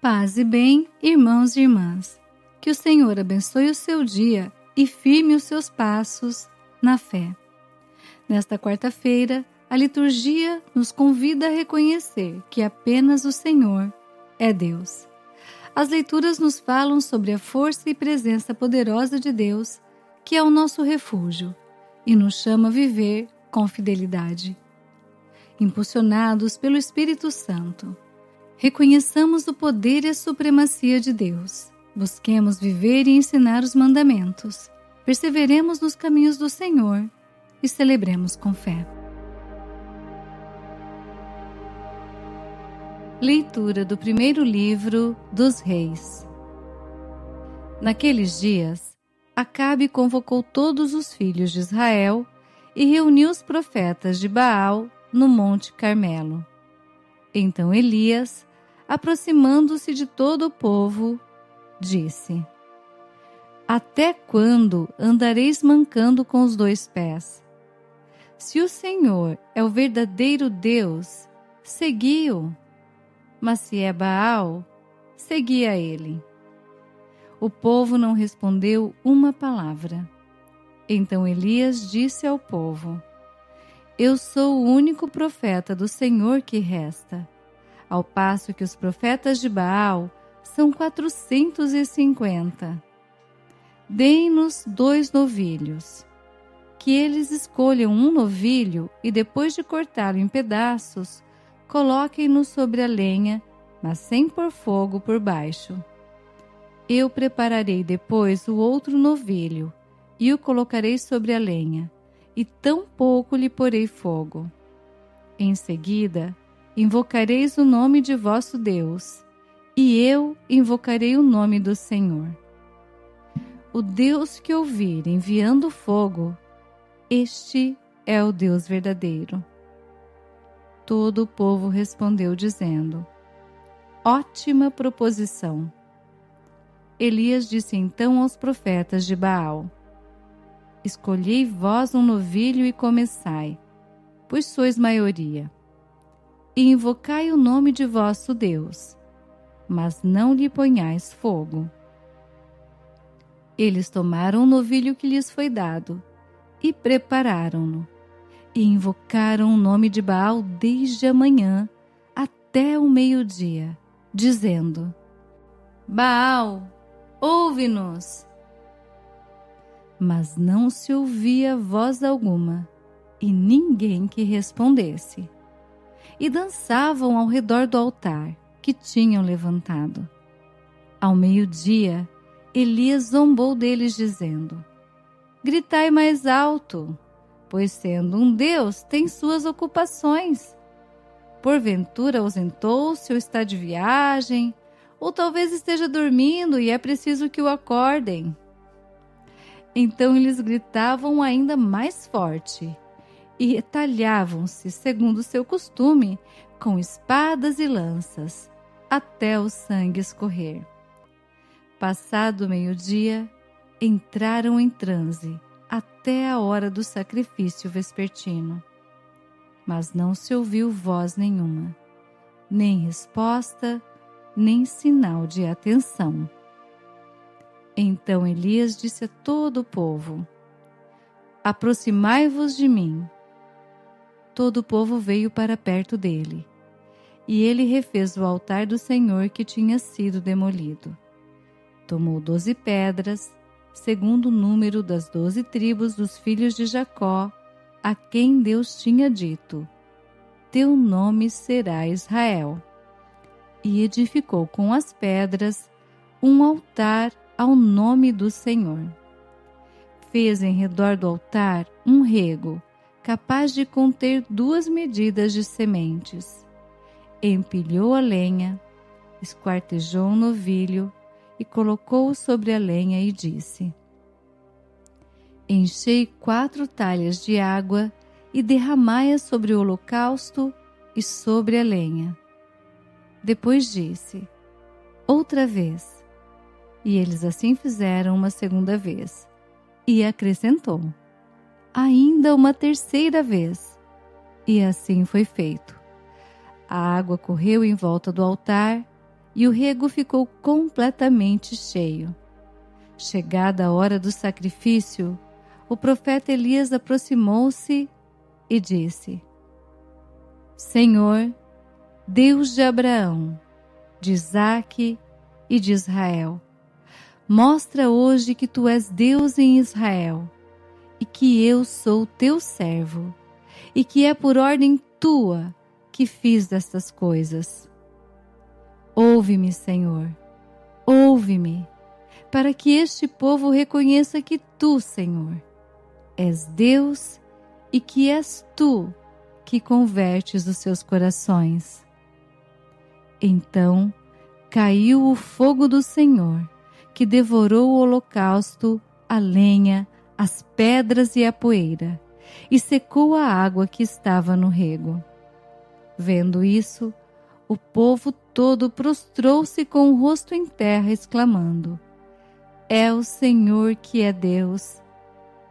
Paz e bem, irmãos e irmãs. Que o Senhor abençoe o seu dia e firme os seus passos na fé. Nesta quarta-feira, a liturgia nos convida a reconhecer que apenas o Senhor é Deus. As leituras nos falam sobre a força e presença poderosa de Deus, que é o nosso refúgio, e nos chama a viver com fidelidade. Impulsionados pelo Espírito Santo, reconheçamos o poder e a supremacia de Deus. Busquemos viver e ensinar os mandamentos. Perseveremos nos caminhos do Senhor e celebremos com fé. Leitura do primeiro livro dos Reis. Naqueles dias, Acabe convocou todos os filhos de Israel e reuniu os profetas de Baal no Monte Carmelo. Então Elias, aproximando-se de todo o povo, disse: Até quando andareis mancando com os dois pés? Se o Senhor é o verdadeiro Deus, segui-o. Mas se é Baal, segui a ele. O povo não respondeu uma palavra. Então Elias disse ao povo: Eu sou o único profeta do Senhor que resta, ao passo que os profetas de Baal são 450. Deem-nos 2 novilhos. Que eles escolham um novilho e, depois de cortá-lo em pedaços, coloquem-no sobre a lenha, mas sem pôr fogo por baixo. Eu prepararei depois o outro novilho e o colocarei sobre a lenha, e tampouco lhe porei fogo. Em seguida, invocareis o nome de vosso Deus, e eu invocarei o nome do Senhor. O Deus que ouvir enviando fogo, este é o Deus verdadeiro. Todo o povo respondeu dizendo: Ótima proposição. Elias disse então aos profetas de Baal: Escolhei vós um novilho e começai, pois sois maioria, e invocai o nome de vosso Deus, mas não lhe ponhais fogo. Eles tomaram o novilho que lhes foi dado e prepararam-no, e invocaram o nome de Baal desde a manhã até o meio-dia, dizendo: Baal, ouve-nos! Mas não se ouvia voz alguma, e ninguém que respondesse. E dançavam ao redor do altar que tinham levantado. Ao meio-dia, Elias zombou deles, dizendo: Gritai mais alto, pois sendo um Deus tem suas ocupações. Porventura ausentou-se ou está de viagem, ou talvez esteja dormindo e é preciso que o acordem. Então eles gritavam ainda mais forte e retalhavam-se, segundo seu costume, com espadas e lanças, até o sangue escorrer. Passado o meio-dia, entraram em transe até a hora do sacrifício vespertino. Mas não se ouviu voz nenhuma, nem resposta, nem sinal de atenção. Então Elias disse a todo o povo: Aproximai-vos de mim. Todo o povo veio para perto dele, e ele refez o altar do Senhor que tinha sido demolido. Tomou 12 pedras, segundo o número das 12 tribos dos filhos de Jacó, a quem Deus tinha dito: Teu nome será Israel. E edificou com as pedras um altar ao nome do Senhor. Fez em redor do altar um rego, capaz de conter 2 medidas de sementes. Empilhou a lenha, esquartejou um novilho e colocou-o sobre a lenha e disse: Enchei 4 talhas de água e derramai-a sobre o holocausto e sobre a lenha. Depois disse: Outra vez. E eles assim fizeram uma segunda vez. E acrescentou: Ainda uma terceira vez. E assim foi feito. A água correu em volta do altar e o rego ficou completamente cheio. Chegada a hora do sacrifício, o profeta Elias aproximou-se e disse: Senhor, Deus de Abraão, de Isaque e de Israel, mostra hoje que tu és Deus em Israel e que eu sou teu servo e que é por ordem tua que fiz destas coisas. Ouve-me, Senhor, ouve-me, para que este povo reconheça que tu, Senhor, és Deus e que és tu que convertes os seus corações. Então caiu o fogo do Senhor, que devorou o holocausto, a lenha, as pedras e a poeira, e secou a água que estava no rego. Vendo isso, o povo todo prostrou-se com o rosto em terra, exclamando: É o Senhor que é Deus!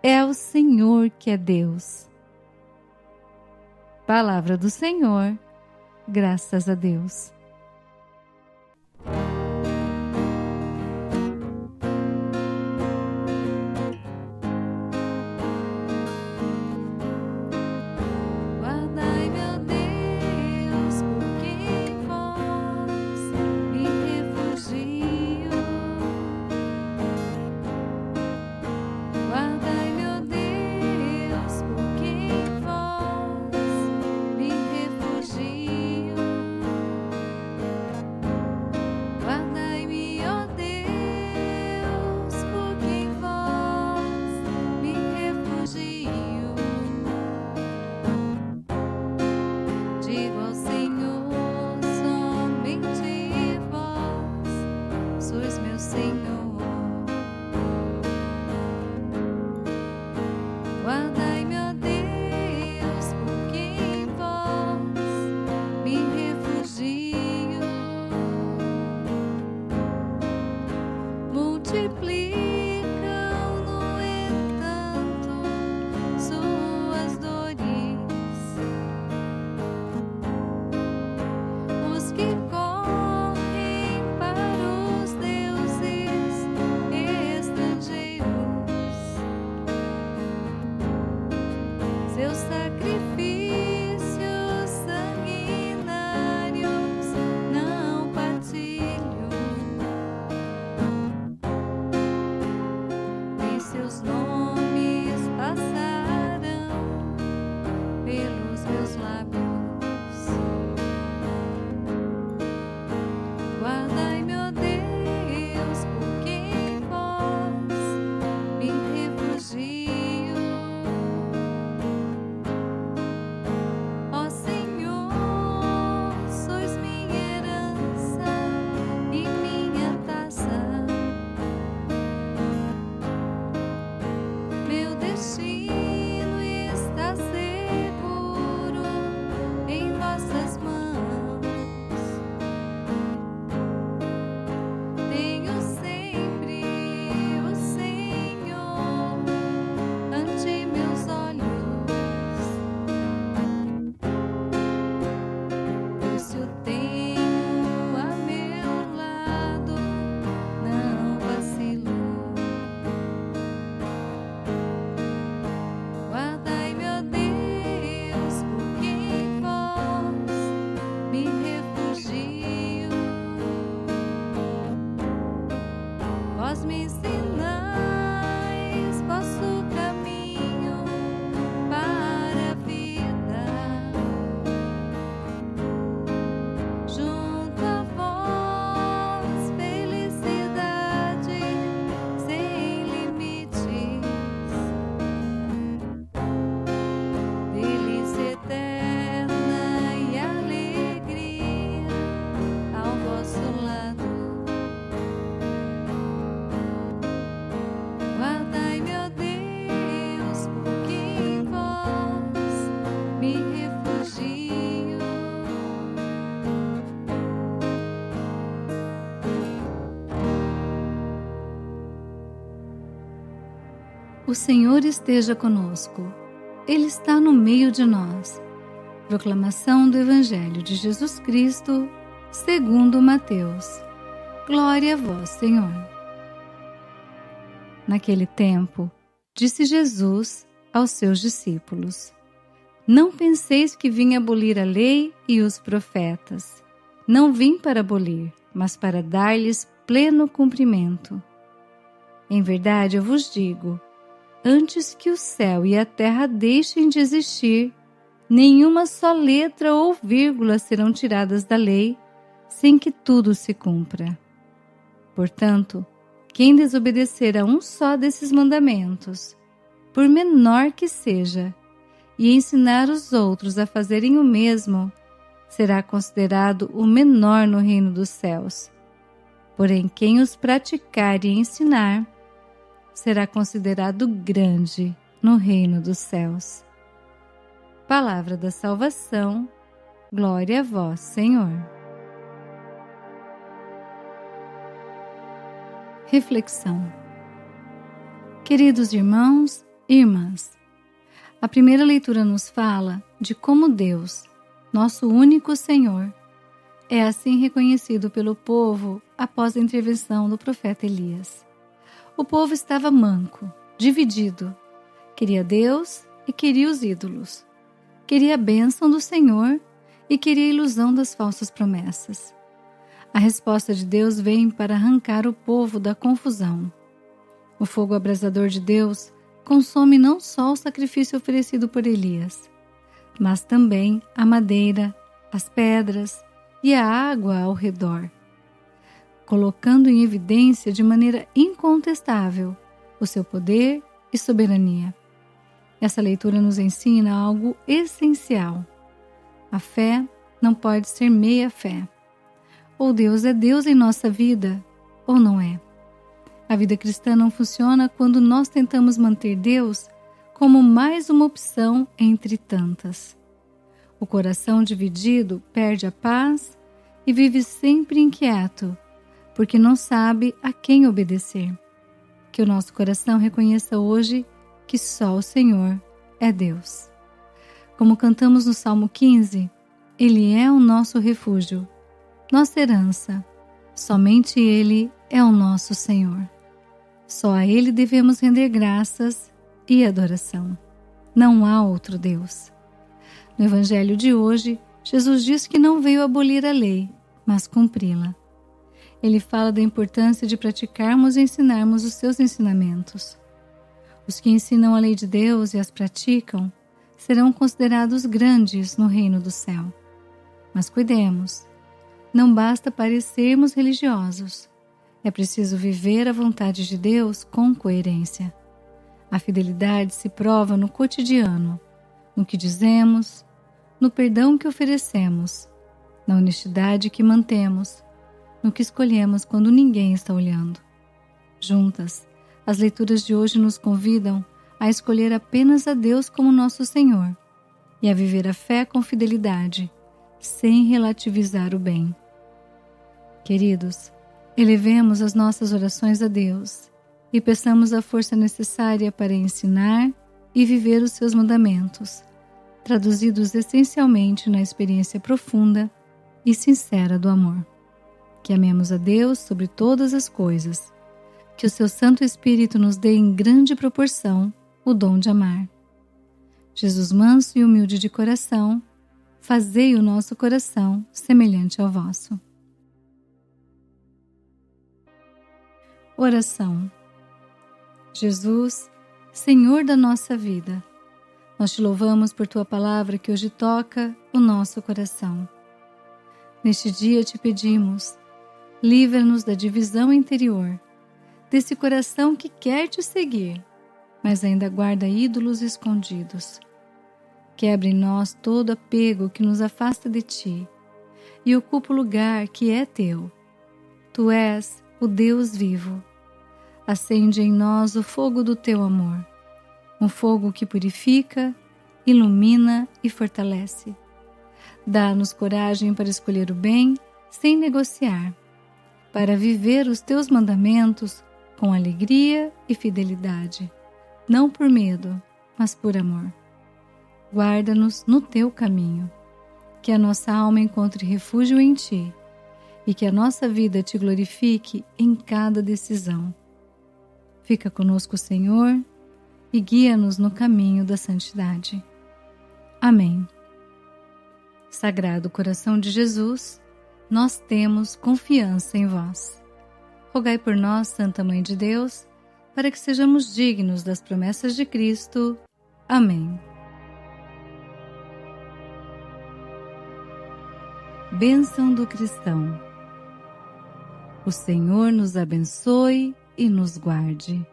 É o Senhor que é Deus! Palavra do Senhor, graças a Deus. Digo ao Senhor, somente vós sois meu Senhor. Guardai-me, ó Deus, porque em vós me refugio. Multiplicam, no entanto, suas dores. Os que correm para os deuses estrangeiros, seus sacrifícios sanguinários não partilho, nem seus nomes passarão pelos meus lábios. Guardai-me, ó Deus, porque em vós me refugio. Ó Senhor, sois minha herança e minha taça. Meu destino está seguro em vossas mãos. Tenho sempre o Senhor ante meus olhos, pois se o tenho a meu lado, não vacilo. Guardai-me, ó Deus, porque em vós me refugio. Vós me ensinais vosso caminho para a vida. Junto a vós, felicidade sem limites, delícia eterna e alegria ao vosso lado. Guardai-me, ó Deus, porque em vós me refugio. O Senhor esteja conosco. Ele está no meio de nós. Proclamação do Evangelho de Jesus Cristo, segundo Mateus. Glória a vós, Senhor. Naquele tempo, disse Jesus aos seus discípulos: Não penseis que vim abolir a lei e os profetas. Não vim para abolir, mas para dar-lhes pleno cumprimento. Em verdade eu vos digo, antes que o céu e a terra deixem de existir, nenhuma só letra ou vírgula serão tiradas da lei, sem que tudo se cumpra. Portanto, quem desobedecer a um só desses mandamentos, por menor que seja, e ensinar os outros a fazerem o mesmo, será considerado o menor no reino dos céus. Porém, quem os praticar e ensinar, será considerado grande no reino dos céus. Palavra da salvação, glória a vós, Senhor. Reflexão. Queridos irmãos e irmãs, a primeira leitura nos fala de como Deus, nosso único Senhor, é assim reconhecido pelo povo após a intervenção do profeta Elias. O povo estava manco, dividido. Queria Deus e queria os ídolos. Queria a bênção do Senhor e queria a ilusão das falsas promessas. A resposta de Deus vem para arrancar o povo da confusão. O fogo abrasador de Deus consome não só o sacrifício oferecido por Elias, mas também a madeira, as pedras e a água ao redor, colocando em evidência de maneira incontestável o seu poder e soberania. Essa leitura nos ensina algo essencial. A fé não pode ser meia fé. Ou Deus é Deus em nossa vida, ou não é. A vida cristã não funciona quando nós tentamos manter Deus como mais uma opção entre tantas. O coração dividido perde a paz e vive sempre inquieto, porque não sabe a quem obedecer. Que o nosso coração reconheça hoje que só o Senhor é Deus. Como cantamos no Salmo 15, Ele é o nosso refúgio, nossa herança. Somente Ele é o nosso Senhor. Só a Ele devemos render graças e adoração. Não há outro Deus. No Evangelho de hoje, Jesus diz que não veio abolir a lei, mas cumpri-la. Ele fala da importância de praticarmos e ensinarmos os seus ensinamentos. Os que ensinam a lei de Deus e as praticam serão considerados grandes no reino do céu. Mas cuidemos, não basta parecermos religiosos. É preciso viver a vontade de Deus com coerência. A fidelidade se prova no cotidiano, no que dizemos, no perdão que oferecemos, na honestidade que mantemos, no que escolhemos quando ninguém está olhando. Juntas, as leituras de hoje nos convidam a escolher apenas a Deus como nosso Senhor e a viver a fé com fidelidade, sem relativizar o bem. Queridos, elevemos as nossas orações a Deus e peçamos a força necessária para ensinar e viver os seus mandamentos, traduzidos essencialmente na experiência profunda e sincera do amor. Que amemos a Deus sobre todas as coisas, que o seu Santo Espírito nos dê em grande proporção o dom de amar. Jesus manso e humilde de coração, fazei o nosso coração semelhante ao vosso. Oração. Jesus, Senhor da nossa vida, nós te louvamos por tua palavra que hoje toca o nosso coração. Neste dia te pedimos, livra-nos da divisão interior, desse coração que quer te seguir, mas ainda guarda ídolos escondidos. Quebra em nós todo apego que nos afasta de ti e ocupa o lugar que é teu. Tu és o Deus vivo. Acende em nós o fogo do teu amor, um fogo que purifica, ilumina e fortalece. Dá-nos coragem para escolher o bem sem negociar, para viver os teus mandamentos com alegria e fidelidade, não por medo, mas por amor. Guarda-nos no teu caminho, que a nossa alma encontre refúgio em ti e que a nossa vida te glorifique em cada decisão. Fica conosco, Senhor, e guia-nos no caminho da santidade. Amém. Sagrado coração de Jesus, nós temos confiança em vós. Rogai por nós, Santa Mãe de Deus, para que sejamos dignos das promessas de Cristo. Amém. Bênção do cristão. O Senhor nos abençoe e nos guarde.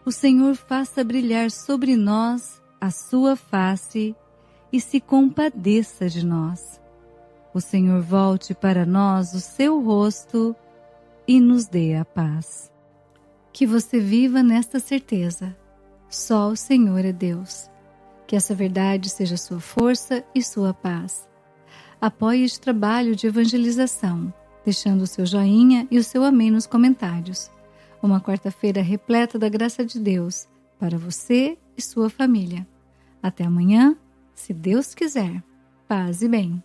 O Senhor faça brilhar sobre nós a sua face e se compadeça de nós. O Senhor volte para nós o seu rosto e nos dê a paz. Que você viva nesta certeza. Só o Senhor é Deus. Que essa verdade seja sua força e sua paz. Apoie este trabalho de evangelização, deixando o seu joinha e o seu amém nos comentários. Uma quarta-feira repleta da graça de Deus para você e sua família. Até amanhã, se Deus quiser. Paz e bem.